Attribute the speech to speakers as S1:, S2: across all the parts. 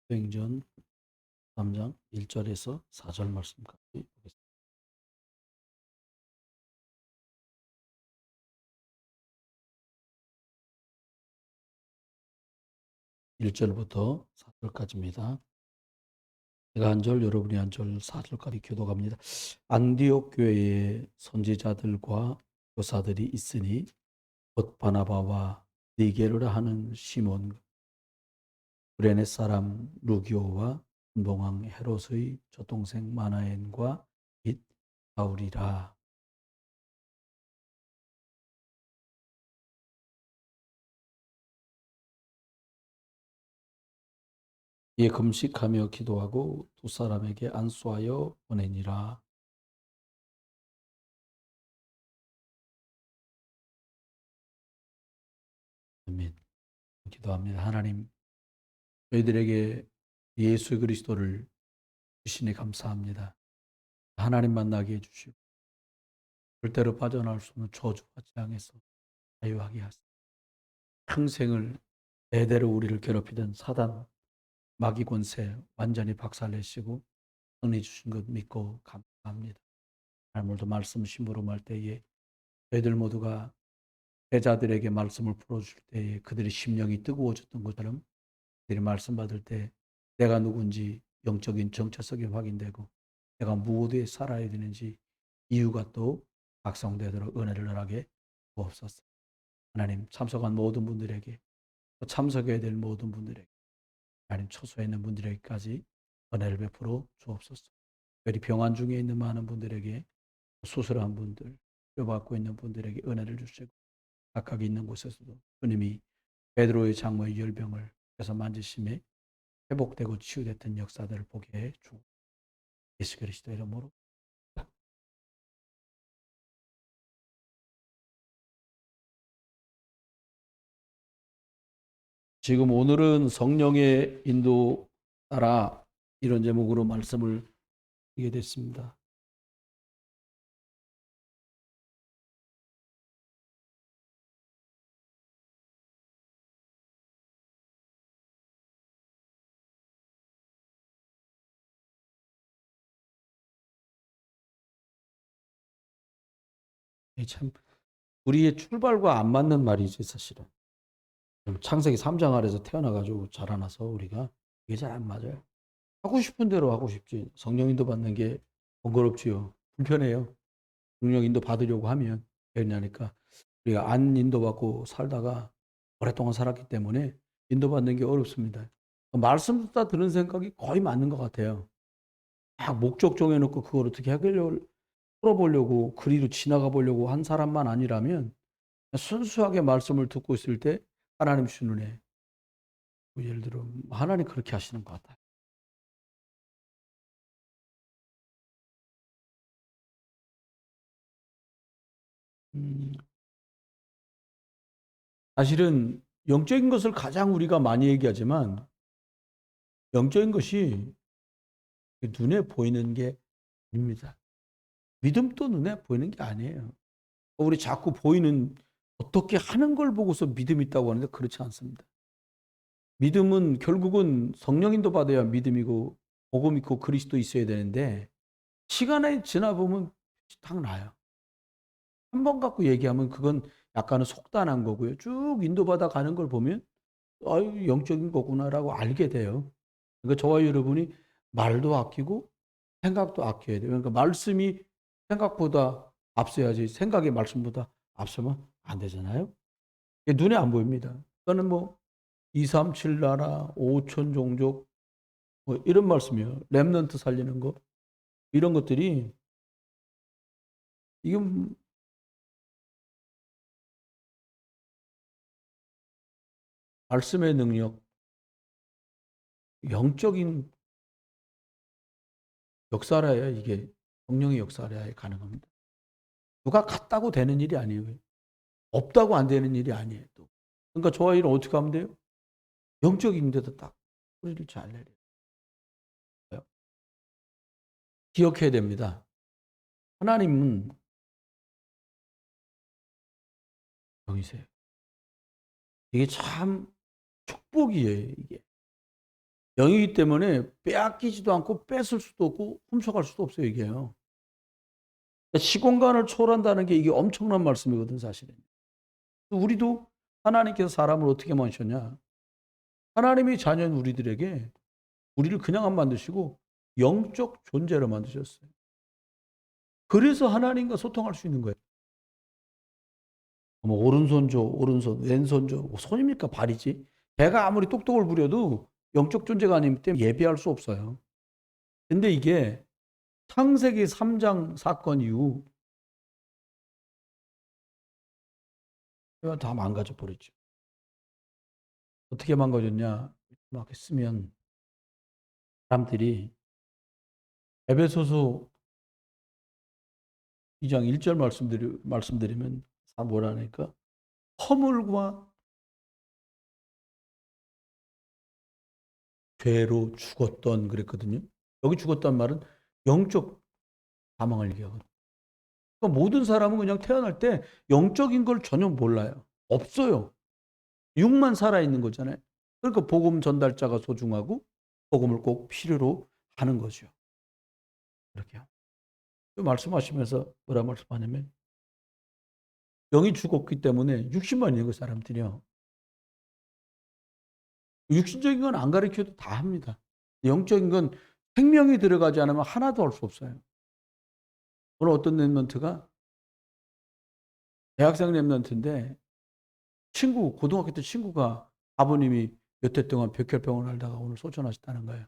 S1: 사도행전 3장 1절에서 4절 말씀까지 보겠습니다. 1절부터 4절까지입니다. 제가 한 절, 여러분이 한 절, 4절까지 교독합니다. 안디옥 교회에 선지자들과 교사들이 있으니 곧 바나바와 니게르라 하는 시몬, 구레네 사람 루기오와 분봉왕 헤롯의 젖동생 마나엔과 및 바울이라. 이에 금식하며 기도하고 두 사람에게 안수하여 보내니라. 아멘. 기도합니다. 하나님, 저희들에게 예수 그리스도를 주시니 감사합니다. 하나님 만나게 해주시고 절대로 빠져나올 수 없는 저주와 재앙에서 자유하게 하시고 평생을 대대로 우리를 괴롭히던 사단 마귀 권세 완전히 박살내시고 승리 주신 것 믿고 감사합니다. 오늘도 말씀 심부름할 때에 저희들 모두가 제자들에게 말씀을 풀어줄 때에 그들의 심령이 뜨거워졌던 것처럼 그들이 말씀 받을 때 내가 누군지 영적인 정체성이 확인되고 내가 무엇에 살아야 되는지 이유가 또 각성되도록 은혜를 허락해 주옵소서. 하나님, 참석한 모든 분들에게 또 참석해야 될 모든 분들에게 하나님, 초소에 있는 분들에게까지 은혜를 베풀어 주옵소서. 특별히 병환 중에 있는 많은 분들에게, 수술한 분들, 뼈받고 있는 분들에게 은혜를 주시고 각각 있는 곳에서도 주님이 베드로의 장모의 열병을 해서 만지심에 회복되고 치유됐던 역사들을 보게 해 주고 예수 그리스도 이름으로. 지금 오늘은 성령의 인도 따라 이런 제목으로 말씀을 드리게 됐습니다. 참 우리의 출발과 안 맞는 말이지 사실은. 창세기 3장 아래서 태어나가지고 자라나서 우리가 이게 잘 안 맞아요. 하고 싶은 대로 하고 싶지. 성령 인도 받는 게 번거롭지요. 불편해요. 성령 인도 받으려고 하면 되냐니까. 우리가 안 인도받고 살다가 오랫동안 살았기 때문에 인도받는 게 어렵습니다. 말씀 듣다 들은 생각이 거의 맞는 것 같아요. 막 목적 정해놓고 그걸 어떻게 해결을 풀어보려고 그리로 지나가 보려고 한 사람만 아니라면 순수하게 말씀을 듣고 있을 때 하나님 주는 은혜, 예를 들어 하나님 그렇게 하시는 것 같아요. 음, 사실은 영적인 것을 가장 우리가 많이 얘기하지만 영적인 것이 눈에 보이는 게 아닙니다. 믿음도 눈에 보이는 게 아니에요. 우리 자꾸 보이는 어떻게 하는 걸 보고서 믿음이 있다고 하는데 그렇지 않습니다. 믿음은 결국은 성령인도 받아야 믿음이고 복음 있고 그리스도 있어야 되는데 시간이 지나 보면 딱 나요. 한 번 갖고 얘기하면 그건 약간은 속단한 거고요. 쭉 인도받아 가는 걸 보면 아유 영적인 거구나라고 알게 돼요. 그러니까 저와 여러분이 말도 아끼고 생각도 아껴야 돼요. 그러니까 말씀이 생각보다 앞서야지 생각이 말씀보다 앞서면 안 되잖아요. 이게 눈에 안 보입니다. 그거는 뭐 237 나라 5천 종족 뭐 이런 말씀이에요. 렘넌트 살리는 거 이런 것들이 이게 말씀의 능력, 영적인 역사라야 이게 성령의 역사라야 가능합니다. 누가 같다고 되는 일이 아니에요. 없다고 안 되는 일이 아니에요. 또. 그러니까 저와 이는 어떻게 하면 돼요? 영적인 데도 딱 뿌리를 잘 내려요. 기억해야 됩니다. 하나님은 영이세요. 이게 참 축복이에요, 이게. 영이기 때문에 빼앗기지도 않고 뺏을 수도 없고 훔쳐갈 수도 없어요, 이게요. 시공간을 초월한다는 게 이게 엄청난 말씀이거든, 사실은. 우리도 하나님께서 사람을 어떻게 만드셨냐? 하나님의 자녀인 우리들에게 우리를 그냥 안 만드시고 영적 존재로 만드셨어요. 그래서 하나님과 소통할 수 있는 거예요. 뭐 오른손 줘, 오른손, 왼손 줘. 뭐 손입니까? 발이지. 배가 아무리 똑똑을 부려도 영적 존재가 아니기 때문에 예비할 수 없어요. 근데 이게 창세기 3장 사건 이후 다 망가져 버렸죠. 어떻게 망가졌냐? 막 했으면 사람들이 에베소서 2장 1절 말씀드리면 뭐라 하니까 허물과 죄로 죽었던 그랬거든요. 여기 죽었단 말은 영적 사망을 얘기하거든요. 그러니까 모든 사람은 그냥 태어날 때 영적인 걸 전혀 몰라요. 없어요. 육만 살아있는 거잖아요. 그러니까 복음 전달자가 소중하고 복음을 꼭 필요로 하는 거죠. 그렇게요. 말씀하시면서 뭐라 말씀하냐면 영이 죽었기 때문에 육신만 있는 거 사람들이요. 육신적인 건 안 가르쳐도 다 합니다. 영적인 건 생명이 들어가지 않으면 하나도 할 수 없어요. 오늘 어떤 랩런트가 대학생 랩런트인데 고등학교 때 친구가 아버님이 몇 해 동안 백혈병을 앓다가 오늘 소천하셨다는 거예요.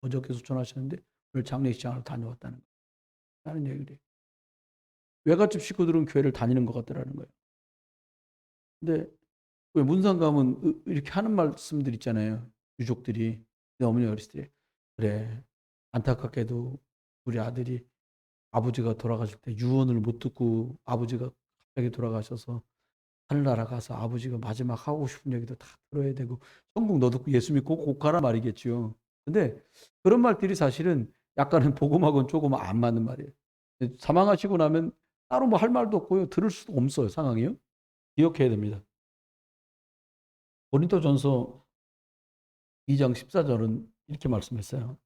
S1: 어저께 소천하셨는데 오늘 장례식장을 다녀왔다는 거예요. 라는 얘기를 해요. 외갓집 식구들은 교회를 다니는 것 같더라는 거예요. 근데 왜 문상 가면 이렇게 하는 말씀들 있잖아요. 유족들이. 내 어머니 어렸을 때 그래 안타깝게도 우리 아들이 아버지가 돌아가실 때 유언을 못 듣고 아버지가 갑자기 돌아가셔서 하늘나라 가서 아버지가 마지막 하고 싶은 얘기도 다 들어야 되고 천국 너 듣고 예수 믿고 곧 가란 말이겠죠. 근데 그런 말들이 사실은 약간은 복음하고는 조금 안 맞는 말이에요. 사망하시고 나면 따로 뭐 할 말도 없고요. 들을 수도 없어요. 상황이요. 기억해야 됩니다. 고린도전서 2장 14절은 이렇게 말씀했어요.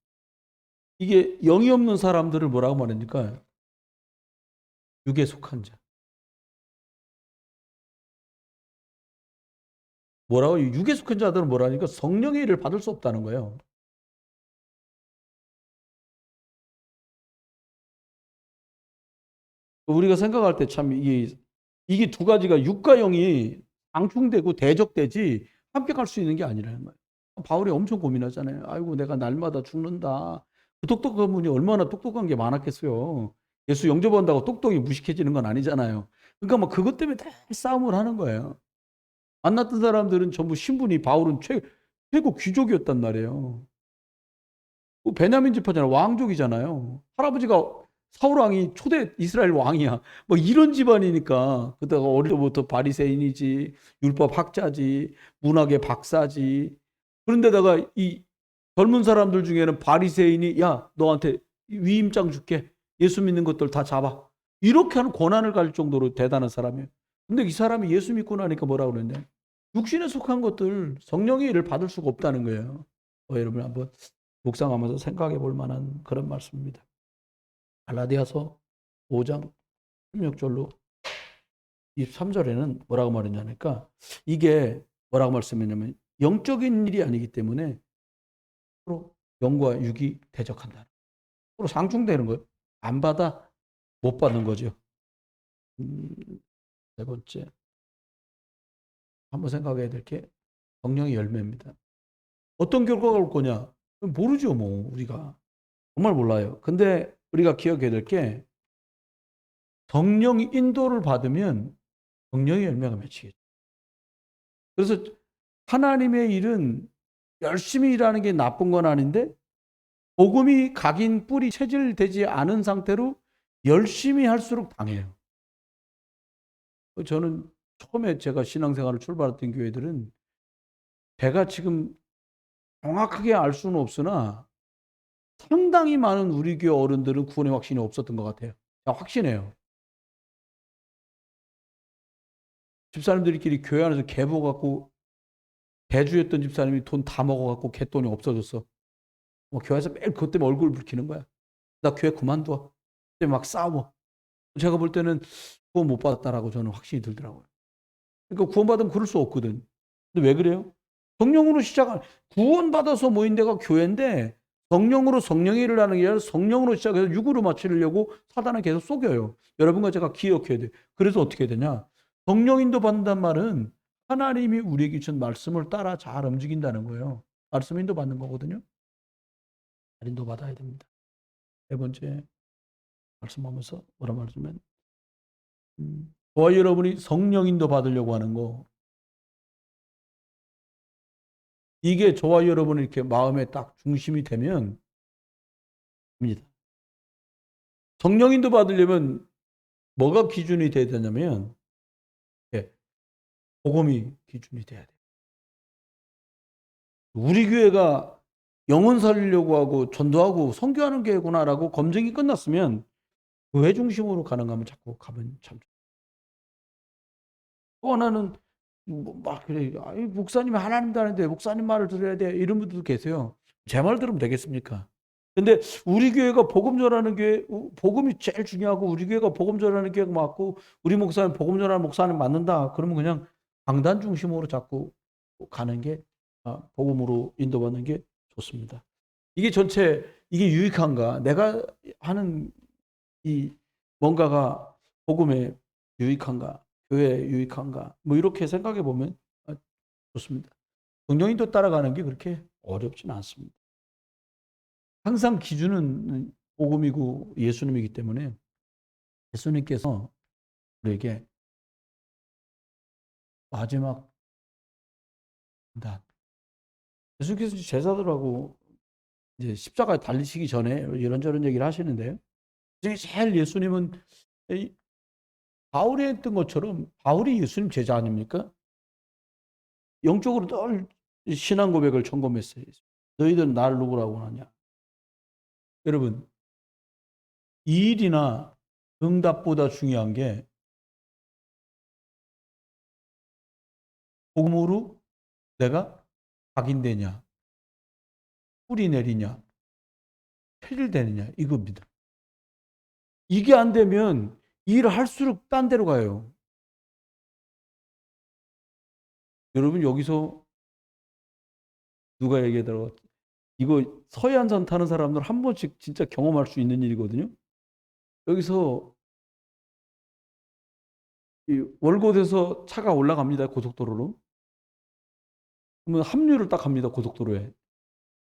S1: 이게 영이 없는 사람들을 뭐라고 말합니까? 육에 속한 자. 뭐라고? 육에 속한 자들은 뭐라니까? 성령의 일을 받을 수 없다는 거예요. 우리가 생각할 때 참 이게 두 가지가 육과 영이 상충되고 대적되지 함께 갈 수 있는 게 아니라는 거예요. 바울이 엄청 고민하잖아요. 아이고 내가 날마다 죽는다. 그 똑똑한 분이 얼마나 똑똑한 게 많았겠어요. 예수 영접한다고 똑똑이 무식해지는 건 아니잖아요. 그러니까 막 그것 때문에 다 싸움을 하는 거예요. 만났던 사람들은 전부 신분이 바울은 최고 귀족이었단 말이에요. 베냐민 지파잖아요. 왕족이잖아요. 할아버지가 사울 왕이 초대 이스라엘 왕이야. 뭐 이런 집안이니까. 그다가 어릴 때부터 바리새인이지, 율법 학자지, 문학의 박사지. 그런데다가 이 젊은 사람들 중에는 바리새인이 야 너한테 위임장 줄게. 예수 믿는 것들 다 잡아. 이렇게 하는 권한을 가질 정도로 대단한 사람이에요. 근데 이 사람이 예수 믿고 나니까 뭐라 그러냐? 육신에 속한 것들 성령의 일을 받을 수가 없다는 거예요. 여러분 한번 묵상하면서 생각해 볼 만한 그런 말씀입니다. 갈라디아서 5장 16절로 23절에는 뭐라고 말했냐니까 이게 뭐라고 말씀했냐면 영적인 일이 아니기 때문에 서로 영과 육이 대적한다. 서로 상충되는 거예요. 안 받아 못 받는 거죠. 네 번째 한번 생각해야 될 게 성령의 열매입니다. 어떤 결과가 올 거냐? 모르죠, 뭐 우리가 정말 몰라요. 근데 우리가 기억해야 될 게 성령이 인도를 받으면 성령의 열매가 맺히겠죠. 그래서 하나님의 일은 열심히 일하는 게 나쁜 건 아닌데 복음이 각인 뿌리 체질되지 않은 상태로 열심히 할수록 당해요. 저는 처음에 제가 신앙생활을 출발했던 교회들은 제가 지금 정확하게 알 수는 없으나 상당히 많은 우리 교회 어른들은 구원의 확신이 없었던 것 같아요. 확신해요. 집사람들끼리 교회 안에서 계보 갖고 대주였던 집사님이 돈 다 먹어갖고 갯돈이 없어졌어. 뭐 교회에서 매일 그것 때문에 얼굴 붉히는 거야. 나 교회 그만둬. 그때 막 싸워. 제가 볼 때는 구원 못 받았다라고 저는 확신이 들더라고요. 그러니까 구원받으면 그럴 수 없거든. 근데 왜 그래요? 성령으로 시작한, 구원받아서 모인 데가 교회인데 성령으로 성령의 일을 하는 게 아니라 성령으로 시작해서 육으로 마치려고 사단은 계속 속여요. 여러분과 제가 기억해야 돼요. 그래서 어떻게 되냐? 성령 인도 받는다는 말은 하나님이 우리에게 주신 말씀을 따라 잘 움직인다는 거예요. 말씀 인도 받는 거거든요. 잘 인도 받아야 됩니다. 네 번째 말씀하면서 뭐라 말하면 저와 여러분이 성령 인도 받으려고 하는 거, 이게 저와 여러분이 이렇게 마음에 딱 중심이 되면 됩니다. 성령 인도 받으려면 뭐가 기준이 돼야 되냐면 복음이 기준이 돼야 돼요. 우리 교회가 영혼 살리려고 하고 전도하고 선교하는 교회구나라고 검증이 끝났으면 교회 중심으로 가는 거면 자꾸 가면 참. 또 하나는 막 그래, 목사님이 하나님도 아닌데 목사님 말을 들어야 돼, 이런 분들도 계세요. 제 말 들으면 되겠습니까? 근데 우리 교회가 복음 전하는 교회, 복음이 제일 중요하고 우리 교회가 복음 전하는 교회가 맞고 우리 목사님 복음 전하는 목사님 맞는다. 그러면 그냥 강단 중심으로 자꾸 가는 게, 복음으로 인도받는 게 좋습니다. 이게 전체 이게 유익한가? 내가 하는 이 뭔가가 복음에 유익한가? 교회에 유익한가? 뭐 이렇게 생각해 보면 좋습니다. 성령인도 따라가는 게 그렇게 어렵지는 않습니다. 항상 기준은 복음이고 예수님이기 때문에 예수님께서 우리에게 마지막 단, 예수님께서 제자들하고 이제 십자가에 달리시기 전에 이런저런 얘기를 하시는데요. 그중에 제일 예수님은 바울이 했던 것처럼, 바울이 예수님 제자 아닙니까? 영적으로 늘 신앙 고백을 점검했어요. 너희들은 나를 누구라고 하냐? 여러분, 이 일이나 응답보다 중요한 게 복음으로 내가 각인되냐, 뿌리 내리냐, 표질되느냐, 이겁니다. 이게 안 되면 일을 할수록 딴 데로 가요. 여러분, 여기서 누가 얘기하더라고, 이거 서해안선 타는 사람들 한 번씩 진짜 경험할 수 있는 일이거든요. 여기서 이 월곶에서 차가 올라갑니다, 고속도로로. 그러면 합류를 딱 합니다, 고속도로에.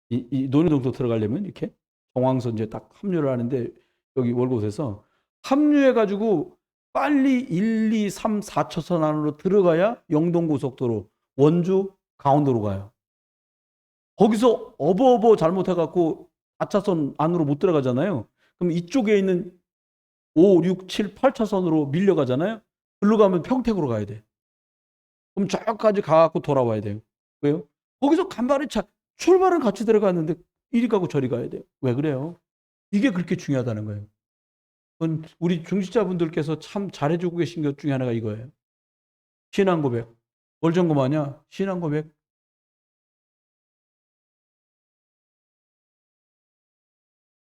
S1: 이 논현동도 들어가려면 이렇게 정황서 이제 딱 합류를 하는데, 여기 월곶에서 합류해가지고 빨리 1, 2, 3, 4차선 안으로 들어가야 영동고속도로 원주 강원도로 가요. 거기서 어버어버 잘못해갖고 4차선 안으로 못 들어가잖아요. 그럼 이쪽에 있는 5, 6, 7, 8차선으로 밀려가잖아요. 글로 가면 평택으로 가야 돼. 그럼 저까지 가갖고 돌아와야 돼요. 왜요? 거기서 간발의 차, 출발은 같이 들어갔는데 이리 가고 저리 가야 돼요. 왜 그래요? 이게 그렇게 중요하다는 거예요. 그건 우리 중직자분들께서 참 잘해주고 계신 것 중에 하나가 이거예요. 신앙 고백. 뭘 점검하냐? 신앙 고백.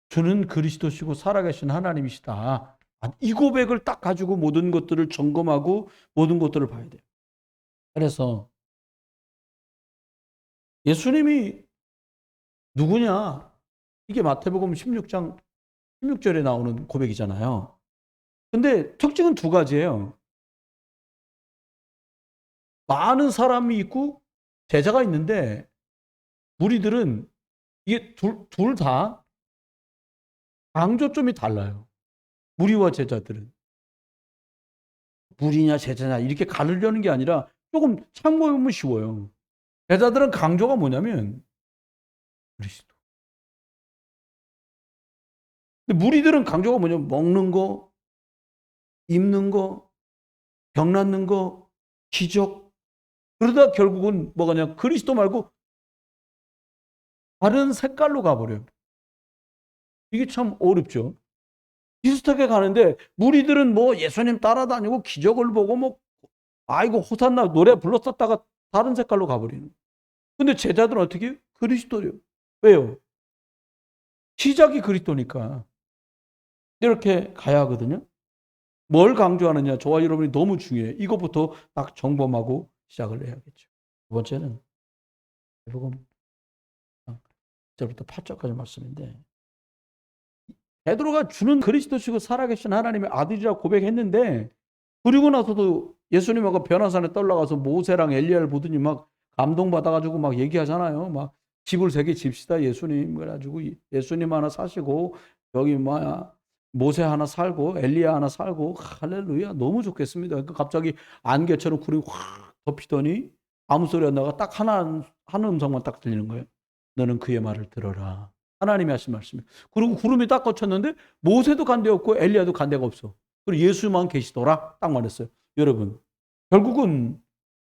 S1: 주는 그리스도시고 살아계신 하나님이시다. 이 고백을 딱 가지고 모든 것들을 점검하고 모든 것들을 봐야 돼요. 그래서 예수님이 누구냐? 이게 마태복음 16장 16절에 나오는 고백이잖아요. 근데 특징은 두 가지예요. 많은 사람이 있고 제자가 있는데 무리들은 이게 둘 다 강조점이 달라요. 무리와 제자들은. 무리냐 제자냐 이렇게 가르려는 게 아니라 조금 참고해보면 쉬워요. 제자들은 강조가 뭐냐면 그리스도. 근데 무리들은 강조가 뭐냐면 먹는 거, 입는 거, 병 낫는 거, 기적. 그러다 결국은 뭐가냐, 그리스도 말고 다른 색깔로 가버려요. 이게 참 어렵죠. 비슷하게 가는데 무리들은 뭐 예수님 따라다니고 기적을 보고 뭐 아이고 호산나 노래 불렀었다가 다른 색깔로 가버리는. 근데 제자들은 어떻게 해요? 그리스도요. 왜요? 시작이 그리스도니까 이렇게 가야 하거든요. 뭘 강조하느냐? 저와 여러분이 너무 중요해요. 이것부터 딱 정범하고 시작을 해야겠죠. 두 번째는 마태복음 1절부터 8절까지 말씀인데, 베드로가 주는 그리스도시고 살아계신 하나님의 아들이라고 고백했는데, 그리고 나서도 예수님하고 변화산에 떠올라가서 모세랑 엘리야를 보더니 막 감동받아가지고 막 얘기하잖아요. 막 집을 3개 집시다 예수님. 그래가지고 예수님 하나 사시고 여기 모세 하나 살고 엘리야 하나 살고, 할렐루야 너무 좋겠습니다. 그러니까 갑자기 안개처럼 구름이 확 덮이더니 아무 소리 안 나가 딱 한 음성만 딱 들리는 거예요. 너는 그의 말을 들어라. 하나님이 하신 말씀이에요. 그리고 구름이 딱 걷혔는데 모세도 간 데 없고 엘리야도 간 데가 없어. 그리고 예수만 계시더라. 딱 말했어요. 여러분, 결국은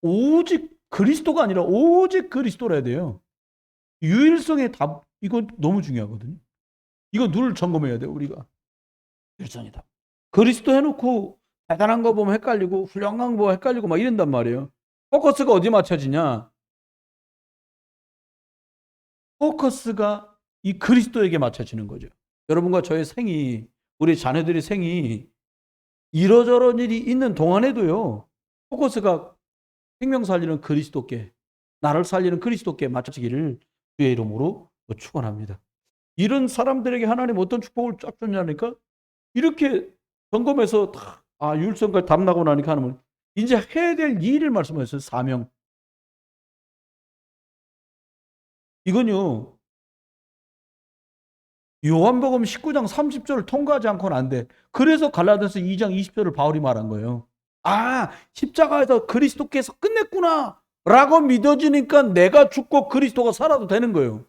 S1: 오직 그리스도가 아니라 오직 그리스도라 해야 돼요. 유일성의 답, 이건 너무 중요하거든요. 이거 늘 점검해야 돼요, 우리가. 유일성의 답. 그리스도 해놓고 대단한 거 보면 헷갈리고 훌륭한 거 보면 헷갈리고 막 이런단 말이에요. 포커스가 어디 맞춰지냐? 포커스가 이 그리스도에게 맞춰지는 거죠. 여러분과 저의 생이, 우리 자녀들의 생이 이러저런 일이 있는 동안에도요, 포커스가 생명 살리는 그리스도께, 나를 살리는 그리스도께 맞춰지기를 주의 이름으로 축원합니다. 이런 사람들에게 하나님 어떤 축복을 쫙 줬냐니까, 이렇게 점검해서 유일성까지 답나고 나니까 하나님은 이제 해야 될 일을 말씀하셨어요. 사명. 이건요, 요한복음 19장 30절을 통과하지 않고는 안 돼. 그래서 갈라디아서 2장 20절을 바울이 말한 거예요. 십자가에서 그리스도께서 끝냈구나 라고 믿어지니까 내가 죽고 그리스도가 살아도 되는 거예요.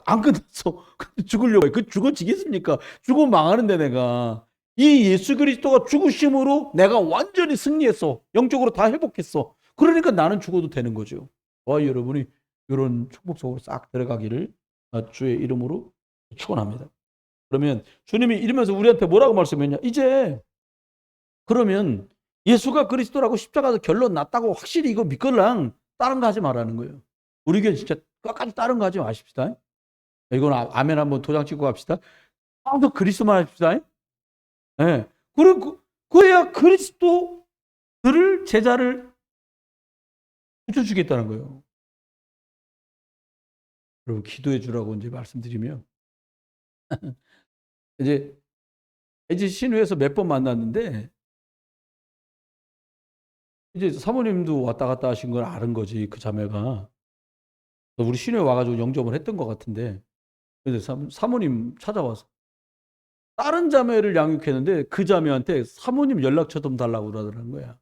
S1: 안 끝났어. 죽으려고 해. 죽어지겠습니까? 죽으면 망하는데 내가. 이 예수 그리스도가 죽으심으로 내가 완전히 승리했어. 영적으로 다 회복했어. 그러니까 나는 죽어도 되는 거죠. 저와 여러분이 이런 축복 속으로 싹 들어가기를 주의 이름으로 축원합니다. 그러면 주님이 이러면서 우리한테 뭐라고 말씀했냐? 이제 그러면 예수가 그리스도라고 십자가에서 결론 났다고 확실히 이거 믿걸랑 다른 거 하지 말라는 거예요. 우리 교회 진짜 끝까지 다른 거 하지 마십시다. 이건 아멘 한번 도장 찍고 갑시다. 또 그리스도만 합시다. 예. 그리고 그래야 그리스도들을 제자를 붙여주겠다는 거예요. 여러분 기도해 주라고 이제 말씀드리면 이제 신우에서 몇 번 만났는데 이제 사모님도 왔다 갔다 하신 걸 아는 거지 그 자매가. 우리 신우에 와가지고 영접을 했던 것 같은데, 그래서 사모님 찾아와서 다른 자매를 양육했는데 그 자매한테 사모님 연락처 좀 달라고 그러더라는 거야.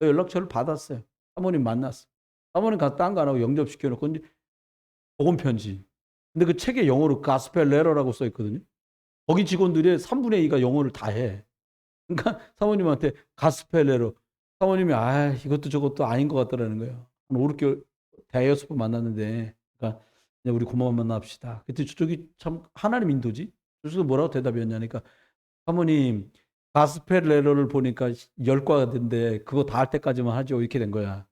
S1: 그 연락처를 받았어요. 사모님 만났어. 사모님 가서 딴 거 안 하고 영접시켜놓고 이제 복음 편지. 근데 그 책에 영어로 가스펠 레러라고 써 있거든요. 거기 직원들의 3분의 2가 영어를 다 해. 그러니까 사모님한테 가스펠 레러. 사모님이 이것도 저것도 아닌 것 같더라는 거예요. 한 5, 6개월 대여섯 번 만났는데, 그러니까 우리 고마워 만납시다. 그때 저쪽이 참 하나님 인도지. 저쪽도 뭐라고 대답이었냐니까, 사모님 가스펠 레러를 보니까 10과가 된대. 그거 다 할 때까지만 하죠. 이렇게 된 거야.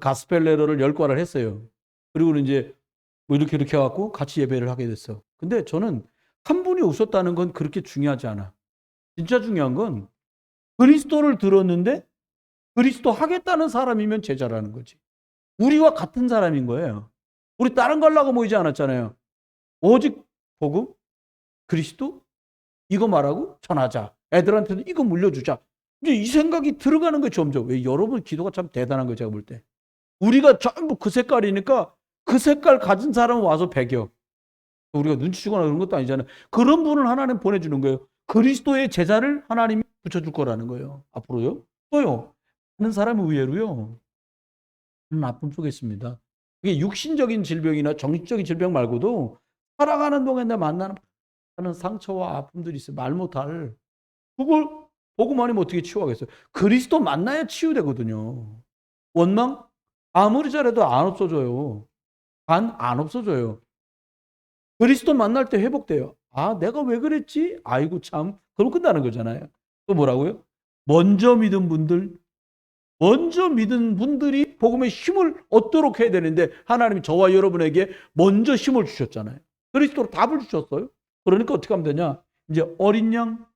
S1: 가스펠 레러를 10과를 했어요. 그리고 이제 뭐 이렇게 해갖고 같이 예배를 하게 됐어. 근데 저는 한 분이 웃었다는 건 그렇게 중요하지 않아. 진짜 중요한 건 그리스도를 들었는데 그리스도 하겠다는 사람이면 제자라는 거지. 우리와 같은 사람인 거예요. 우리 다른 거 하려고 모이지 않았잖아요. 오직 복음, 그리스도 이거 말하고 전하자. 애들한테도 이거 물려주자. 이제 이 생각이 들어가는 거예요, 점점. 왜 여러분 기도가 참 대단한 거예요, 제가 볼 때. 우리가 전부 그 색깔이니까 그 색깔 가진 사람은 와서 배겨. 우리가 눈치 주거나 그런 것도 아니잖아요. 그런 분을 하나님 보내주는 거예요. 그리스도의 제자를 하나님이 붙여줄 거라는 거예요. 앞으로요. 또요. 하는 사람은 의외로요. 나쁨 속에 있습니다. 이게 육신적인 질병이나 정신적인 질병 말고도 살아가는 동안에 만나는 상처와 아픔들이 있어요. 말 못할. 그걸 보고만 하면 어떻게 치유하겠어요? 그리스도 만나야 치유되거든요. 원망? 아무리 잘해도 안 없어져요. 안 없어져요. 그리스도 만날 때 회복돼요. 내가 왜 그랬지? 아이고 참. 그럼 끝나는 거잖아요. 또 뭐라고요? 먼저 믿은 분들이 복음의 힘을 얻도록 해야 되는데 하나님이 저와 여러분에게 먼저 힘을 주셨잖아요. 그리스도로 답을 주셨어요. 그러니까 어떻게 하면 되냐? 이제 어린 양,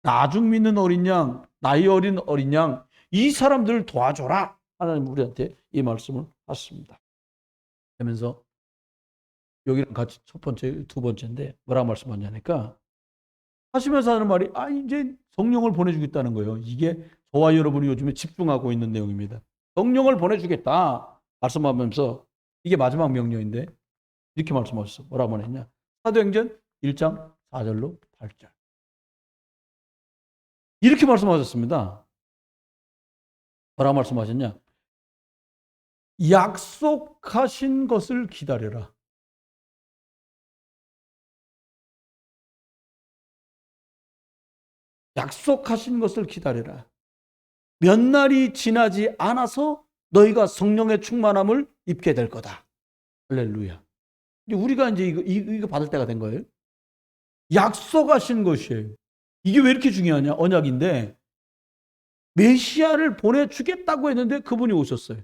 S1: 나중 믿는 어린 양, 나이 어린 어린 양, 이 사람들을 도와줘라. 하나님 우리한테 이 말씀을 하셨습니다. 하면서 여기랑 같이 첫 번째, 두 번째인데 뭐라고 말씀하냐니까 하시면서 하는 말이 이제 성령을 보내주겠다는 거예요. 이게 저와 여러분이 요즘에 집중하고 있는 내용입니다. 성령을 보내주겠다 말씀하면서 이게 마지막 명령인데 이렇게 말씀하셨어. 뭐라고 말했냐? 사도행전 1장 4절로 8절. 이렇게 말씀하셨습니다. 뭐라고 말씀하셨냐? 약속하신 것을 기다려라. 약속하신 것을 기다려라. 몇 날이 지나지 않아서 너희가 성령의 충만함을 입게 될 거다. 할렐루야. 우리가 이제 이거 받을 때가 된 거예요. 약속하신 것이에요. 이게 왜 이렇게 중요하냐? 언약인데 메시아를 보내주겠다고 했는데 그분이 오셨어요.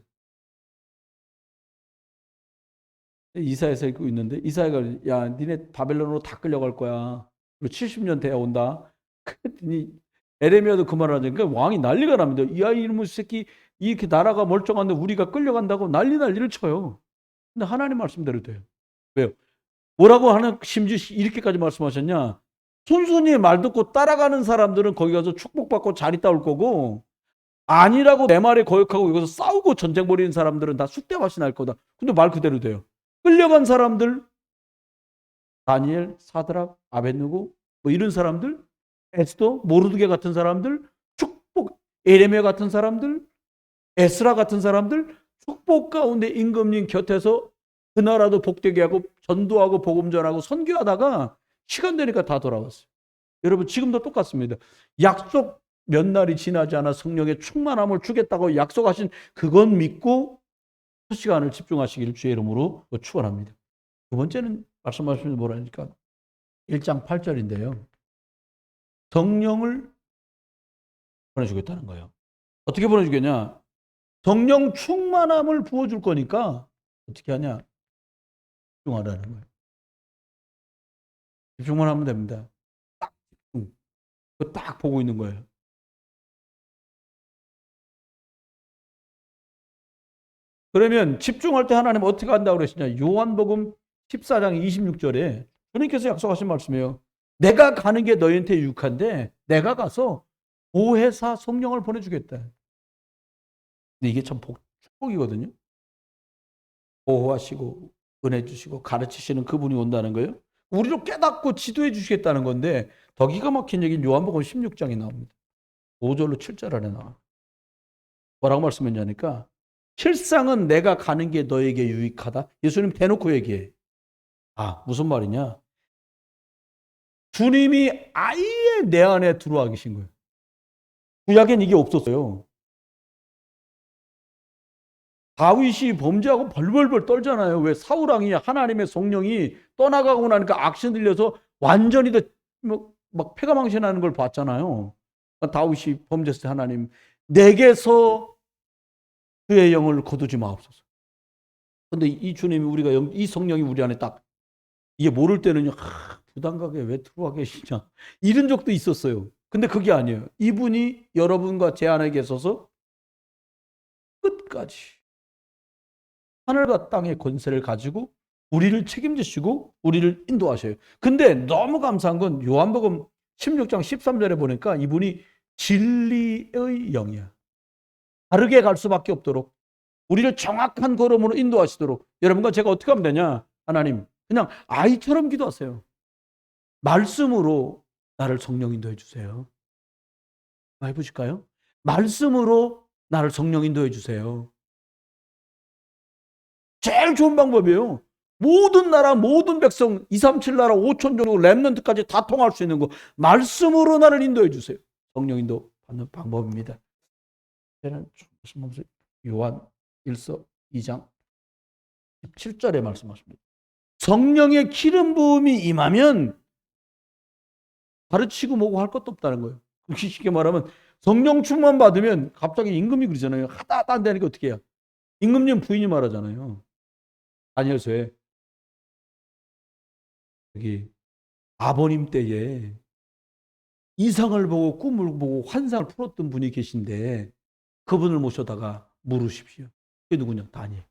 S1: 이사야서 읽고 있는데 이사야가 야 니네 바벨론으로 다 끌려갈 거야. 70년 돼야 온다. 그랬더니 에레미야도 그 말을 하니까 왕이 난리가 납니다. 야 이놈의 새끼 이렇게 나라가 멀쩡한데 우리가 끌려간다고 난리를 쳐요. 근데 하나님 말씀대로 돼요. 왜요? 뭐라고 하는 심지어 이렇게까지 말씀하셨냐? 손순이의 말 듣고 따라가는 사람들은 거기 가서 축복받고 잘 있다 올 거고 아니라고 내 말에 거역하고 여기서 싸우고 전쟁 벌이는 사람들은 다 쑥대밭이 날 거다. 근데 말 그대로 돼요. 끌려간 사람들 다니엘, 사드락, 아벳느고 뭐 이런 사람들 에스더, 모르드게 같은 사람들 축복, 에레미야 같은 사람들 에스라 같은 사람들 축복 가운데 임금님 곁에서 그 나라도 복되게 하고 전도하고 복음 전하고 선교하다가 시간 되니까 다 돌아왔어요. 여러분 지금도 똑같습니다. 약속 몇 날이 지나지 않아 성령의 충만함을 주겠다고 약속하신 그건 믿고 첫 시간을 집중하시길 주의 이름으로 축원합니다. 두 번째는 말씀하시면 뭐라니까 1장 8절인데요. 성령을 보내주겠다는 거예요. 어떻게 보내주겠냐? 성령 충만함을 부어줄 거니까 어떻게 하냐? 집중하라는 거예요. 집중만 하면 됩니다. 딱 집중. 그거 딱 보고 있는 거예요. 그러면 집중할 때 하나님 어떻게 한다고 그러시냐? 요한복음 14장 26절에 주님께서 약속하신 말씀이에요. 내가 가는 게 너희한테 유익한데 내가 가서 보혜사 성령을 보내주겠다. 근데 이게 참 축복이거든요. 보호하시고 은혜 주시고 가르치시는 그분이 온다는 거예요. 우리를 깨닫고 지도해 주시겠다는 건데 더 기가 막힌 얘기는 요한복음 16장에 나옵니다. 5절로 7절 안에 나와요. 뭐라고 말씀했냐니까 실상은 내가 가는 게 너에게 유익하다. 예수님 대놓고 얘기해. 무슨 말이냐? 주님이 아예 내 안에 들어와 계신 거예요. 구약엔 이게 없었어요. 다윗이 범죄하고 벌벌벌 떨잖아요. 왜 사울왕이 하나님의 성령이 떠나가고 나니까 악신 들려서 완전히 막 폐가망신하는 걸 봤잖아요. 다윗이 범죄했을 때 하나님 내게서 그의 영을 거두지 마옵소서. 근데 이 주님이 우리가 이 성령이 우리 안에 딱 이게 모를 때는요. 부담가게 왜 들어와 계시냐 이런 적도 있었어요. 근데 그게 아니에요. 이분이 여러분과 제 안에 계셔서 끝까지 하늘과 땅의 권세를 가지고 우리를 책임지시고 우리를 인도하셔요. 근데 너무 감사한 건 요한복음 16장 13절에 보니까 이분이 진리의 영이야. 다르게 갈 수밖에 없도록 우리를 정확한 걸음으로 인도하시도록 여러분과 제가 어떻게 하면 되냐? 하나님 그냥 아이처럼 기도하세요. 말씀으로 나를 성령 인도해 주세요. 해보실까요? 말씀으로 나를 성령 인도해 주세요. 제일 좋은 방법이에요. 모든 나라, 모든 백성, 237 나라, 5천 정도 렘넌트까지 다 통할 수 있는 거 말씀으로 나를 인도해 주세요. 성령 인도 받는 방법입니다. 요한 1서 2장 17절에 말씀하십니다. 성령의 기름 부음이 임하면 가르치고 뭐고 할 것도 없다는 거예요. 쉽게 말하면 성령 충만 받으면 갑자기 임금이 그러잖아요. 하다 안 되니까 어떻게 해요? 임금님 부인이 말하잖아요. 다니엘서에 여기 아버님 때에 이상을 보고 꿈을 보고 환상을 풀었던 분이 계신데 그분을 모셔다가 물으십시오. 그게 누구냐? 다니엘.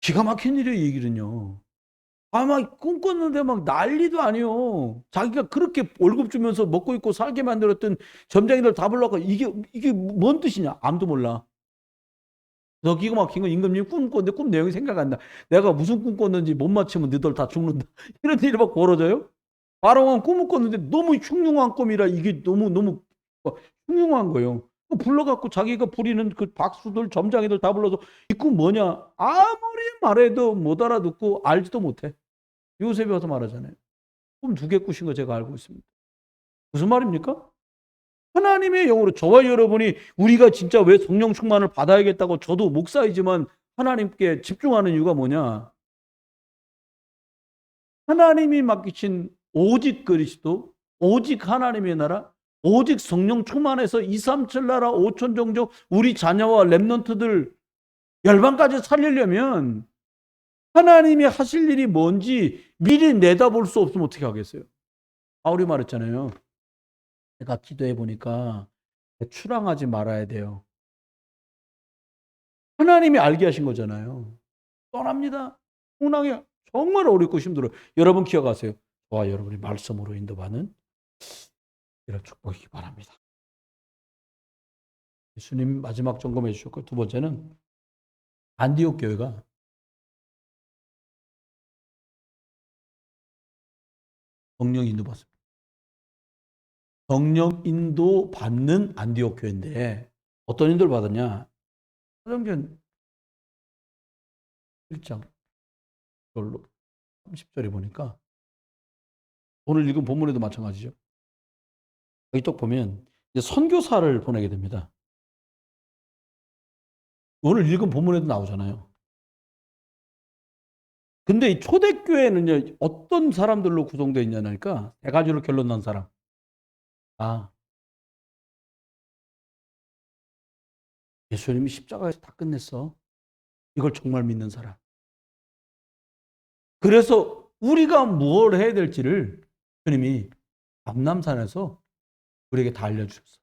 S1: 기가 막힌 일이에요, 이 얘기는요. 막 꿈꿨는데 막 난리도 아니요. 자기가 그렇게 월급 주면서 먹고 있고 살게 만들었던 점장이들 다 불러가 이게 뭔 뜻이냐? 아무도 몰라. 너 기가 막힌 건 임금님 꿈 꿨는데 꿈 내용이 생각 안 나. 내가 무슨 꿈 꿨는지 못 맞추면 너희들 다 죽는다. 이런 일이 막 벌어져요? 바로는 꿈을 꿨는데 너무 흉흉한 꿈이라 이게 너무 흉흉한 거예요. 불러갖고 자기가 부리는 그 박수들 점장이들 다 불러서 이 꿈 뭐냐? 아무리 말해도 못 알아듣고 알지도 못해. 요셉이 와서 말하잖아요. 꿈 2개 꾸신 거 제가 알고 있습니다. 무슨 말입니까? 하나님의 영으로 저와 여러분이 우리가 진짜 왜 성령 충만을 받아야겠다고 저도 목사이지만 하나님께 집중하는 이유가 뭐냐? 하나님이 맡기신 오직 그리스도, 오직 하나님의 나라, 오직 성령 충만해서 2, 3, 7 나라 5천 종족 우리 자녀와 렘넌트들 열방까지 살리려면 하나님이 하실 일이 뭔지 미리 내다볼 수 없으면 어떻게 하겠어요? 바울이 말했잖아요. 내가 기도해 보니까 추랑하지 말아야 돼요. 하나님이 알게 하신 거잖아요. 떠납니다. 풍랑이 정말 어렵고 힘들어요. 여러분 기억하세요. 저와 여러분이 말씀으로 인도받는 이런 축복이기 바랍니다. 예수님 마지막 점검해 주셨고, 두 번째는 안디옥 교회가 성령 인도 받습니다. 성령 인도 받는 안디옥 교회인데 어떤 인도를 받았냐? 사도행전 1장 30절에 보니까 오늘 읽은 본문에도 마찬가지죠. 여기 또 보면 이제 선교사를 보내게 됩니다. 오늘 읽은 본문에도 나오잖아요. 근데 이 초대교회는요, 어떤 사람들로 구성되어 있냐니까 세 가지로 결론 난 사람. 예수님이 십자가에서 다 끝냈어. 이걸 정말 믿는 사람. 그래서 우리가 뭘 해야 될지를 주님이 감남산에서 우리에게 다 알려주셨어.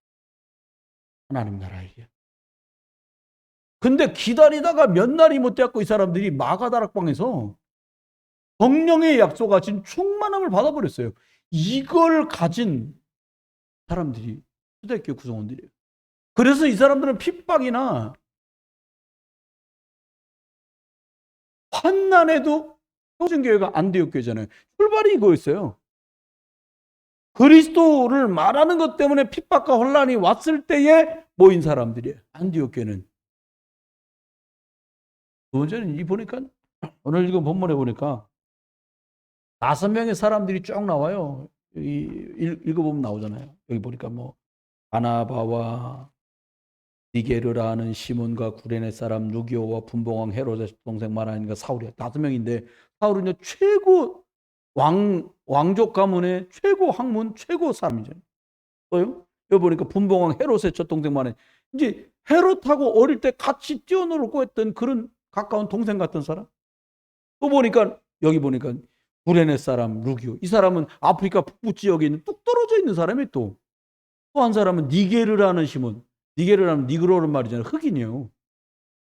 S1: 하나님 나라에게. 근데 기다리다가 몇 날이 못 돼갖고 이 사람들이 마가다락방에서 성령의 약속하신 충만함을 받아버렸어요. 이걸 가진 사람들이 초대교회 구성원들이에요. 그래서 이 사람들은 핍박이나 환난에도 표준교회가 안디옥 교회잖아요. 출발이 이거였어요. 그리스도를 말하는 것 때문에 핍박과 혼란이 왔을 때에 모인 사람들이에요. 안디옥 교회는. 두 번째는 이 보니까 오늘 읽은 본문에 보니까 5명의 사람들이 쭉 나와요. 읽어보면 나오잖아요. 여기 보니까 뭐 바나바와 니게르라는 시몬과 구레네 사람 루기오와 분봉왕 헤롯의 동생 마나니가 사울이야. 5명인데 사울은 최고 왕족 가문의 최고 학문 최고 사람이죠. 또요? 여기 보니까 분봉왕 헤롯의 첫 동생 마나니. 이제 헤롯하고 어릴 때 같이 뛰어놀고 했던 그런 가까운 동생 같은 사람. 또 보니까 여기 보니까 구레네 사람 루기오. 이 사람은 아프리카 북부 지역에 있는 뚝 떨어져 있는 사람이 또 한 사람은 니게르라는 시몬. 니게르라는 니그로는 말이잖아요. 흑인이에요.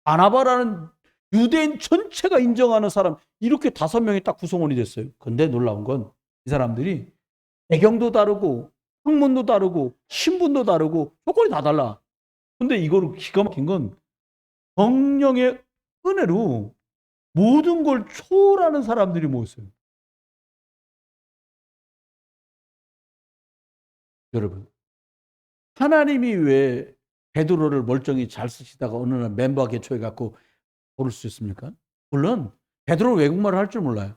S1: 바나바라는 유대인 전체가 인정하는 사람. 이렇게 5명이 딱 구성원이 됐어요. 근데 놀라운 건 이 사람들이 배경도 다르고 학문도 다르고 신분도 다르고 조건이 다 달라. 근데 이거를 기가 막힌 건 성령의 은혜로 모든 걸 초월하는 사람들이 모였어요. 여러분, 하나님이 왜 베드로를 멀쩡히 잘 쓰시다가 어느 날 멤버 개초해갖고 고를 수 있습니까? 물론 베드로는 외국말을 할 줄 몰라요.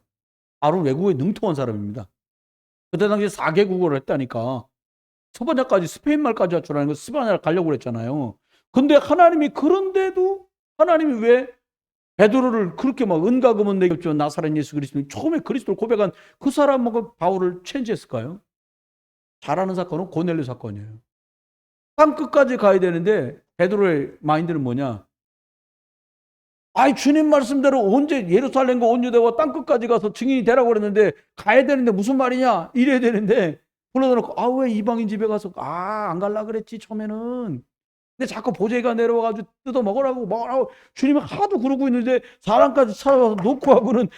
S1: 바로 외국에 능통한 사람입니다. 그때 당시에 4개국어를 했다니까. 스파냐까지 스페인말까지 할 줄 아는 거 스파냐를 가려고 그랬잖아요. 근데 하나님이 그런데도 하나님이 왜 베드로를 그렇게 막 은가금은 내게 없지만 나사렛 예수 그리스도는 처음에 그리스도를 고백한 그 사람하고 바울을 체인지했을까요? 잘하는 사건은 고넬료 사건이에요. 땅 끝까지 가야 되는데 베드로의 마인드는 뭐냐? 아이, 주님 말씀대로 언제 예루살렘과 온 유대와 땅끝까지 가서 증인이 되라고 그랬는데, 가야 되는데 무슨 말이냐? 이래야 되는데, 불러다 놓고, 아, 왜 이방인 집에 가서, 안 갈라 그랬지, 처음에는. 근데 자꾸 보제가 내려와가지고 뜯어 먹으라고 주님이 하도 그러고 있는데, 사람까지 찾아와서 놓고 하고는,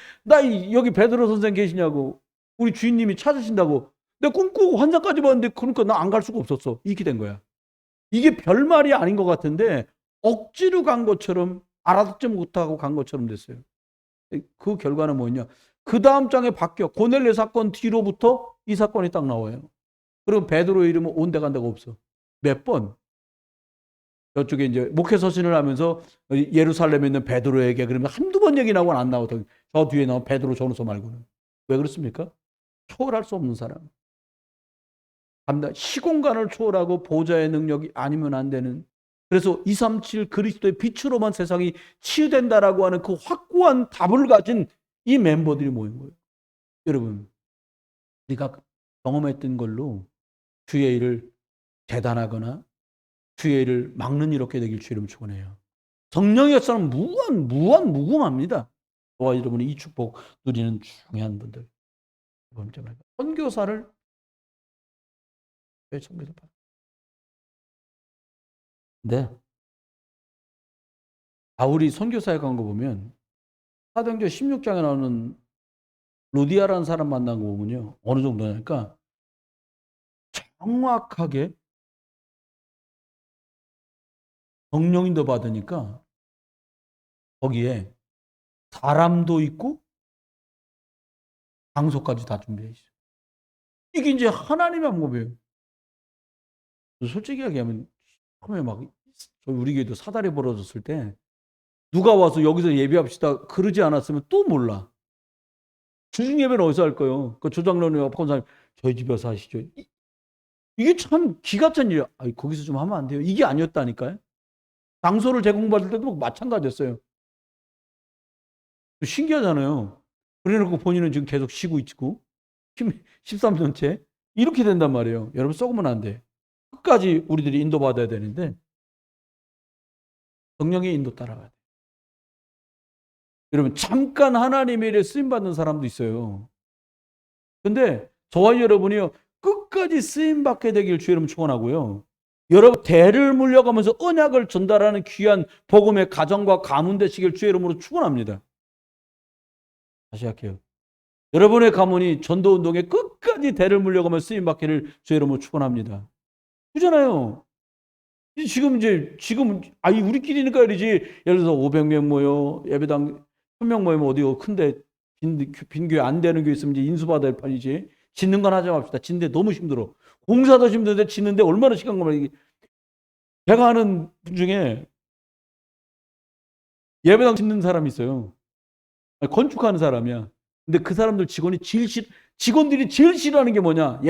S1: 여기 베드로 선생 계시냐고, 우리 주인님이 찾으신다고. 내가 꿈꾸고 환상까지 봤는데, 그러니까 나 안 갈 수가 없었어. 이렇게 된 거야. 이게 별말이 아닌 것 같은데, 억지로 간 것처럼, 알아듣지 못하고 간 것처럼 됐어요. 그 결과는 뭐냐? 그 다음 장에 바뀌어. 고넬레 사건 뒤로부터 이 사건이 딱 나와요. 그리고 베드로의 이름은 온데간데가 없어. 몇 번. 저쪽에 이제 목회 서신을 하면서 예루살렘에 있는 베드로에게 그러면 한두 번 얘기 나오고는 안 나오더니 저 뒤에 나온 베드로 전후서 말고는. 왜 그렇습니까? 초월할 수 없는 사람. 시공간을 초월하고 보좌의 능력이 아니면 안 되는. 그래서 237 그리스도의 빛으로만 세상이 치유된다라고 하는 그 확고한 답을 가진 이 멤버들이 모인 거예요. 여러분, 우리가 경험했던 걸로 주의 일을 재단하거나 주의 일을 막는 이렇게 되길 주의를 축원해요. 성령의 역사는 무궁합니다. 저와 여러분이 이 축복 누리는 중요한 분들. 두 번째 말, 선교사를 왜 선교사 봐? 네, 바울이 선교사에 간 거 보면 사도행전 16장에 나오는 루디아라는 사람 만난 거 보면요, 어느 정도냐니까 정확하게 성령인도 받으니까 거기에 사람도 있고 장소까지 다 준비해 있어요. 이게 이제 하나님의 방법이에요. 솔직히 얘기하면 처음에 막 우리 교회도 사달이 벌어졌을 때 누가 와서 여기서 예배합시다 그러지 않았으면 또 몰라. 주중 예배는 어디서 할 거예요? 그 조장로님 권사님 저희 집에 와서 하시죠. 이게 참 기가 찬 일이야. 거기서 좀 하면 안 돼요. 이게 아니었다니까요. 장소를 제공받을 때도 마찬가지였어요. 신기하잖아요. 그래놓고 본인은 지금 계속 쉬고 있고 13년째 이렇게 된단 말이에요. 여러분 썩으면 안 돼. 끝까지 우리들이 인도받아야 되는데 성령의 인도 따라가야 돼. 여러분 잠깐 하나님의 일에 쓰임받는 사람도 있어요. 근데 저와 여러분이요 끝까지 쓰임받게 되길 주의 이름 축원하고요. 여러분 대를 물려가면서 언약을 전달하는 귀한 복음의 가정과 가문 되시길 주의 이름으로 축원합니다. 다시 할게요. 여러분의 가문이 전도운동에 끝까지 대를 물려가며 쓰임받기를 주의 이름으로 축원합니다. 그잖아요. 지금 우리끼리니까 이러지. 예를 들어서 500명 모여 예배당 1000명 모이면 어디요 큰데 빈교회 안 되는 교회 있으면 이제 인수받아야 할 판이지. 짓는 건 하지 맙시다. 짓는데 너무 힘들어. 공사도 힘든데 짓는데 얼마나 시간 걸려. 제가 아는 분 중에 예배당 짓는 사람이 있어요. 건축하는 사람이야. 근데 그 사람들 직원들이 제일 싫어하는 게 뭐냐?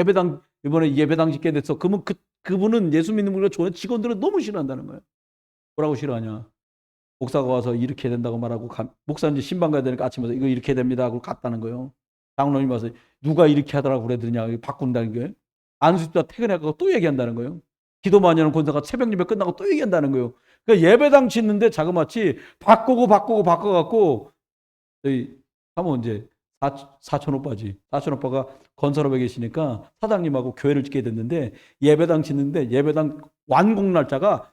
S1: 이번에 예배당 짓게 됐어. 그러면 그분은 예수 믿는 분과 좋아하는 직원들은 너무 싫어한다는 거예요. 뭐라고 싫어하냐? 목사가 와서 이렇게 된다고 말하고, 목사는 이제 신방 가야 되니까 아침에 이거 이렇게 됩니다 하고 갔다는 거예요. 장로님 와서 누가 이렇게 하더라고 그러더냐, 바꾼다는 거예요. 안수집사 퇴근해가고 또 얘기한다는 거예요. 기도 많이 하는 권사가 새벽 예배 끝나고 또 얘기한다는 거예요. 그러니까 예배당 짓는데 자그마치 바꿔갖고, 저희 사모 이제 사촌 오빠지. 사촌 오빠가 건설업에 계시니까 사장님하고 교회를 짓게 됐는데 예배당 짓는데 예배당 완공 날짜가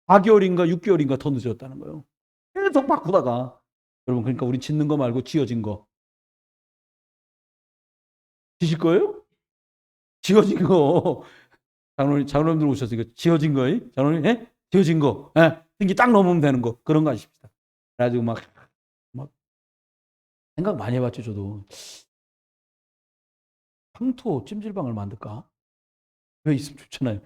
S1: 4개월인가 6개월인가 더 늦었다는 거예요. 계속 바꾸다가. 여러분 그러니까 우리 짓는 거 말고 지어진 거. 지실 거예요? 지어진 거. 장로님들 오셨으니까 지어진 거예요? 장로님, 예? 지어진 거. 예? 등기 딱 넘으면 되는 거. 그런 거 하십시다. 그래가지고 막 생각 많이 해봤죠, 저도. 황토 찜질방을 만들까? 왜 있으면 좋잖아요.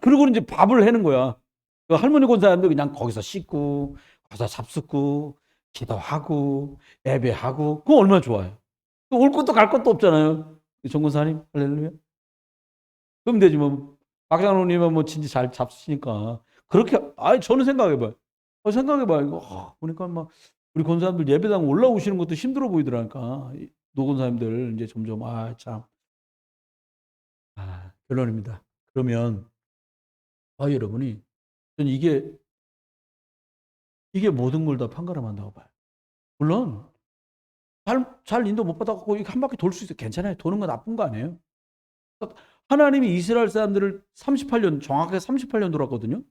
S1: 그리고 이제 밥을 해는 거야. 그 할머니 권사님들 그냥 거기서 씻고, 거기서 잡숫고, 기도하고, 예배하고, 그거 얼마나 좋아요. 올 것도 갈 것도 없잖아요. 정 권사님, 할렐루야. 그럼 되지 뭐. 박장로님은 뭐 진짜 잘 잡수시니까. 그렇게, 저는 생각해봐요. 생각해봐요. 이거, 보니까 막, 우리 권사님들 예배당 올라오시는 것도 힘들어 보이더라니까. 노권사님들 이제 점점, 참. 결론입니다. 그러면, 여러분이, 저는 이게 모든 걸 다 판가름한다고 봐요. 물론 잘 인도 못 받아갖고 이렇게 한 바퀴 돌 수 있어요. 괜찮아요. 도는 건 나쁜 거 아니에요. 하나님이 이스라엘 사람들을 38년, 정확하게 38년 돌았거든요.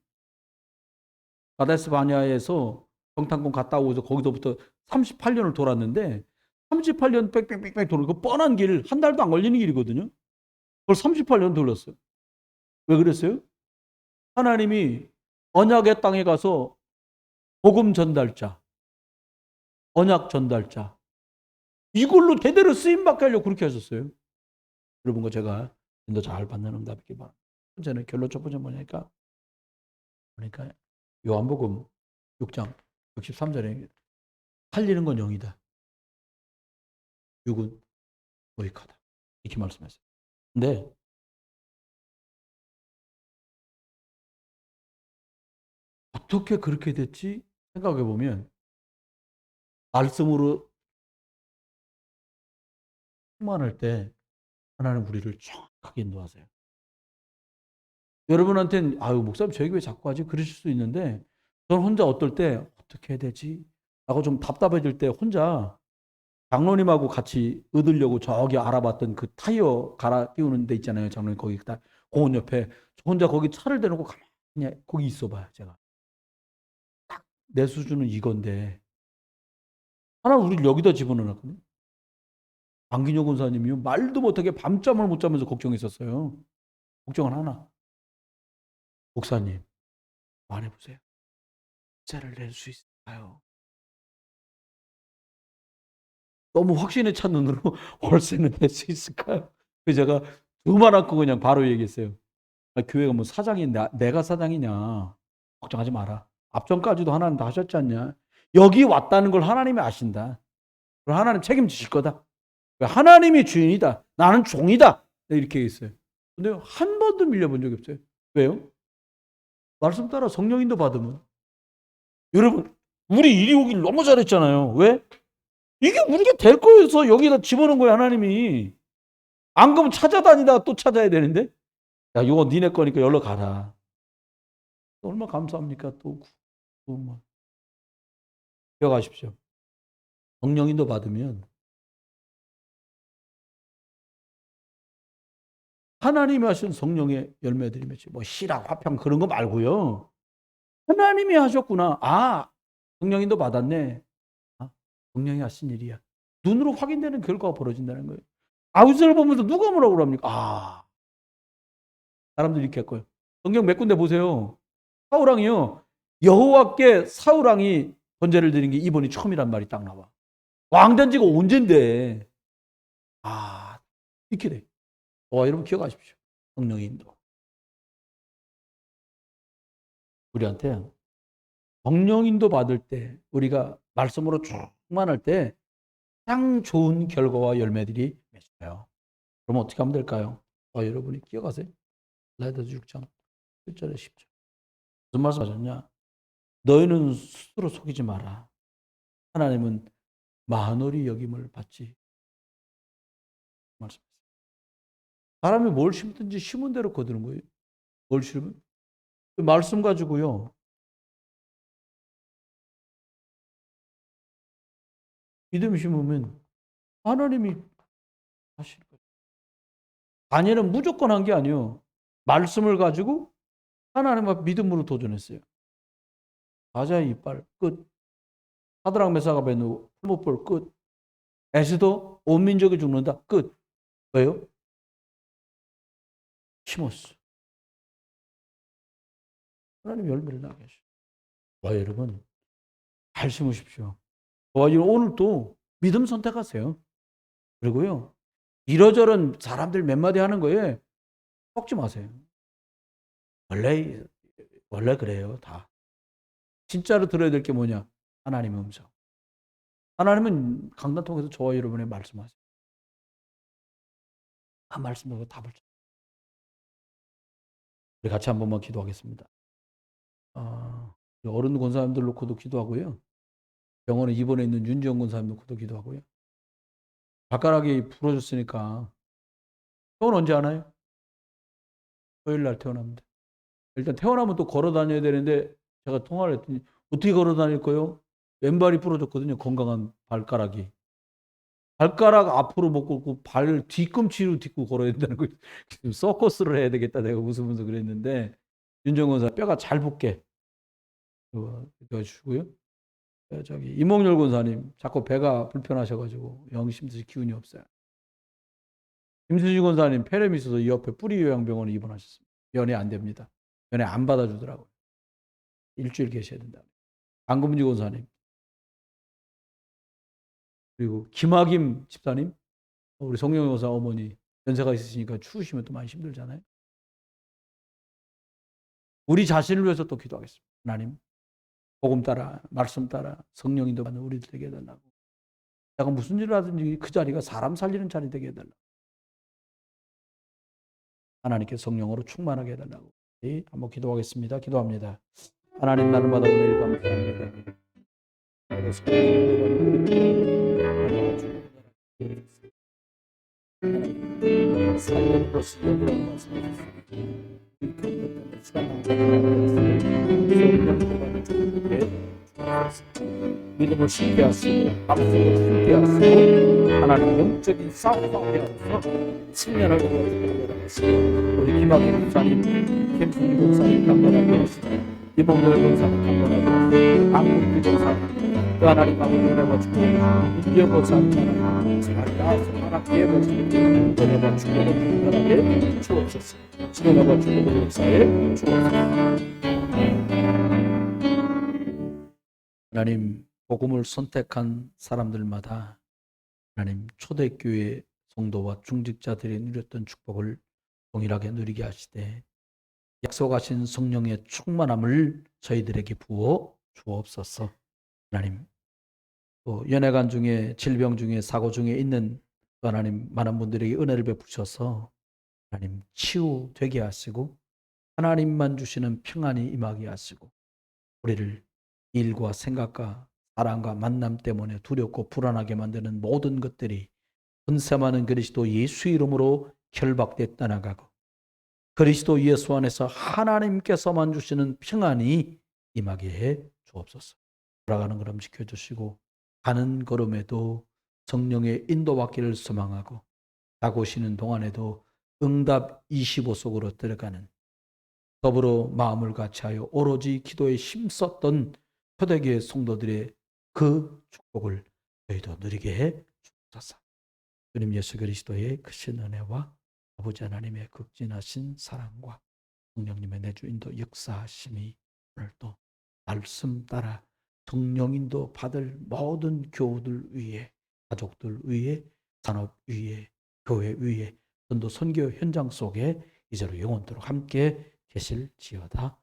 S1: 가데스 바냐에서 정탐꾼 갔다 오고서 거기서부터 38년을 돌았는데 38년 빽빽빽빽 도는 그 뻔한 길, 한 달도 안 걸리는 길이거든요. 그걸 38년 돌렸어요. 왜 그랬어요? 하나님이 언약의 땅에 가서 복음 전달자, 언약 전달자, 이걸로 대대로 쓰임받게 하려고 그렇게 하셨어요. 여러분과 제가 더 잘 받는 응답 있기 바랍니다. 번째는 결론 첫 번째 뭐냐니까, 그러니까 요한복음 6장 63절에 살리는 건 영이다. 육은 무익하다. 이렇게 말씀하셨어요. 근데 어떻게 그렇게 됐지? 생각해 보면 말씀으로 충만할 때 하나님 우리를 정확하게 인도하세요. 여러분한테는 아유 목사님 저 얘기 왜 자꾸 하지? 그러실 수 있는데 저는 혼자 어떨 때 어떻게 해야 되지? 라고 좀 답답해질 때 혼자 장로님하고 같이 얻으려고 저기 알아봤던 그 타이어 갈아 끼우는 데 있잖아요. 장로님 거기 딱 공원 옆에 혼자 거기 차를 대놓고 가만히 그냥 거기 있어봐요. 제가 내 수준은 이건데 하나님 우리를 여기다 집어넣었거든요. 안기녀 권사님이요 말도 못하게 밤잠을 못 자면서 걱정했었어요. 걱정은 하나. 목사님 말해보세요. 세를 낼 수 있을까요? 너무 확신에 찬 눈으로 월세는 낼 수 있을까요? 그래서 제가 두말 않고 그냥 바로 얘기했어요. 아, 교회가 뭐 사장이 내가 사장이냐. 걱정하지 마라. 앞전까지도 하나님 다 하셨지 않냐. 여기 왔다는 걸 하나님이 아신다. 그럼 하나님 책임지실 거다. 하나님이 주인이다. 나는 종이다. 이렇게 했어요. 근데 한 번도 밀려본 적이 없어요. 왜요? 말씀 따라 성령인도 받으면. 여러분, 우리 이리 오길 너무 잘했잖아요. 왜? 이게 우리가 될 거여서 여기다 집어넣은 거예요, 하나님이. 안 그러면 찾아다니다 또 찾아야 되는데. 야, 이거 니네 거니까 열러 가라. 얼마나 감사합니까? 또 뭐. 기억하십시오. 성령인도 받으면 하나님이 하신 성령의 열매들이 맺지. 뭐 시락, 화평 그런 거 말고요. 하나님이 하셨구나. 아, 성령인도 받았네. 아, 성령이 하신 일이야. 눈으로 확인되는 결과가 벌어진다는 거예요. 아우스를 보면서 누가 뭐라고 그럽니까? 아, 사람들이 이렇게 할 거예요. 성경 몇 군데 보세요. 사울왕이요. 여호와께 사울왕이 번제를 드린 게 이번이 처음이란 말이 딱 나와. 왕 된 지가 언젠데. 아, 이렇게 돼. 여러분 기억하십시오. 성령의 인도. 우리한테 성령 인도 받을 때 우리가 말씀으로 충만할 때 가장 좋은 결과와 열매들이 맺혀요. 그럼 어떻게 하면 될까요? 여러분이 기억하세요? 라이더 6장 7절에 10절. 무슨 말씀 하셨냐? 너희는 스스로 속이지 마라. 하나님은 만월이 여김을 받지. 말씀하세요. 사람이 뭘 심든지 심은 대로 거두는 거예요. 뭘 심으면? 그 말씀 가지고요. 믿음 심으면 하나님이 하실 거예요. 다니엘은 무조건 한 게 아니에요. 말씀을 가지고 하나님 앞 믿음으로 도전했어요. 사자의 이빨 끝. 사드락 메사가 베드고 풀무불 끝. 에스더 온 민족이 죽는다 끝. 왜요? 심었어. 하나님 열매를 나게 하셔. 여러분 잘 심으십시오. 오늘 또 믿음 선택하세요. 그리고요 이러저런 사람들 몇 마디 하는 거에 섞지 마세요. 원래 그래요 다. 진짜로 들어야 될 게 뭐냐? 하나님의 음성. 하나님은 강단 통해서 저와 여러분의 말씀하세요. 그 말씀으로 답을 줘. 우리 같이 한 번만 기도하겠습니다. 어른 권사님들 놓고도 기도하고요. 병원에 입원해 있는 윤지영 권사님 놓고도 기도하고요. 발가락이 부러졌으니까 병원 언제 하나요? 토요일 날 태어납니다. 일단 태어나면 또 걸어 다녀야 되는데 제가 통화를 했더니 어떻게 걸어 다닐 거요? 왼발이 부러졌거든요, 건강한 발가락이. 발가락 앞으로 못 걷고 발 뒤꿈치로 딛고 걸어야 된다는 거예요. 지금 서커스를 해야 되겠다 내가 웃으면서 그랬는데 윤정건 사 뼈가 잘 붙게 도와주시고요. 저기 이몽열 권사님 자꾸 배가 불편하셔 가지고 영 힘드시 기운이 없어요. 김수지 권사님 폐렴이 있어서 이 옆에 뿌리요양병원에 입원하셨습니다. 연애 안 됩니다. 연애 안 받아주더라고요. 일주일 계셔야 된다. 안금지 권사님 그리고 김학임 집사님 우리 성령 여사 어머니 연세가 있으시니까 추우시면 또 많이 힘들잖아요. 우리 자신을 위해서 또 기도하겠습니다. 하나님 복음 따라 말씀 따라 성령 인도받는 우리들 되게 해달라고. 내가 무슨 일을 하든지 그 자리가 사람 살리는 자리 되게 해달라고. 하나님께 성령으로 충만하게 해달라고. 한번 기도하겠습니다. 기도합니다. 하나님 날마다 오늘 감사합니다. 살리는 것이 여기라고 말씀하셨습니다. 믿음을 쉽게 하시고 앞으로 쉽게 하시고 하나님 영적인 싸움하게 하셔서 승리하게 도와주시고 우리 김학의 목사님, 김승희 목사님 강건하게 하시고 이몽열 목사님 강건하게 하시고 안국기 목사님 또 하나님 아버지 은혜가지고 윤지영 목사님 하나님 잘 나아서 하나님께 해가지고 은혜가 축복을 특별하게 주옵소서. 은혜가 축복을 역사에 주옵소서. 하나님 복음을 선택한 사람들마다 하나님 초대교회 성도와 중직자들이 누렸던 축복을 동일하게 누리게 하시되 약속하신 성령의 충만함을 저희들에게 부어 주옵소서. 하나님 또 연약한 중에 질병 중에 사고 중에 있는 하나님 많은 분들에게 은혜를 베푸셔서 하나님 치유되게 하시고 하나님만 주시는 평안이 임하게 하시고 우리를 일과 생각과 사랑과 만남 때문에 두렵고 불안하게 만드는 모든 것들이 권세 많은 그리스도 예수 이름으로 결박돼 떠나가고 그리스도 예수 안에서 하나님께서만 주시는 평안이 임하게 해 주옵소서. 돌아가는 걸음 지켜주시고 가는 걸음에도 성령의 인도받기를 소망하고 가고 오시는 동안에도 응답 25속으로 들어가는 더불어 마음을 같이하여 오로지 기도에 힘썼던 초대교회 성도들의 그 축복을 저희도 누리게 해 주옵소서. 주님 예수 그리스도의 크신 은혜와 아버지 하나님의 극진하신 사랑과 성령님의 내주 인도 역사하심이 오늘도 말씀 따라 성령 인도 받을 모든 교우들 위에 가족들 위에 산업 위에 교회 위에 전도 선교 현장 속에 이제로 영원토록 함께 계실지어다.